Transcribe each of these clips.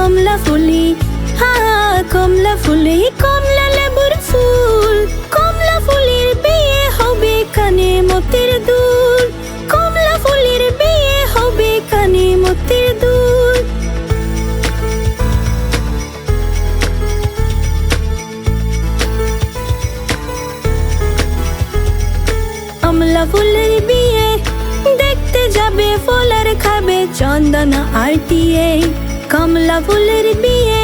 কমলা ফুলি, হা কমলা ফুলি, কমলা লেবুর ফুল। কমলা ফুলির বিয়ে হবে কানে মতির দুল, কমলা ফুলির বিয়ে হবে কানে মতির দুল। কমলা ফুলের বিয়ে দেখতে যাবে, ফল আর খাবে চন্দনা আর টিয়ে। কমলা ফুলের বিয়ে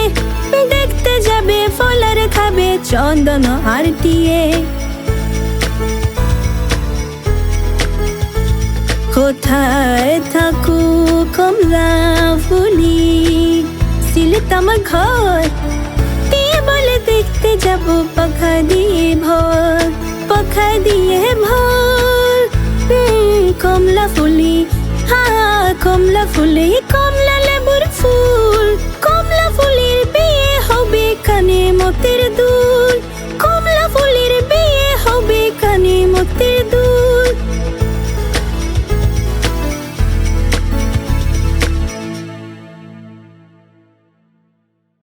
দেখতে যাবে, ফল আর খাবে চন্দনা আর টিয়ে। কোথায় থাকো কমলা ফুলি, সিলেতাম ঘর দিয়ে বলে দেখতে যাব পাখা দিয়ে ভর, পাখা দিয়ে ভর। কমলা ফুলি, হা কমলা ফুলি, কমলা লেবুর ফুল। কমলা ফুলির বিয়ে হবে কানে মতির দুল।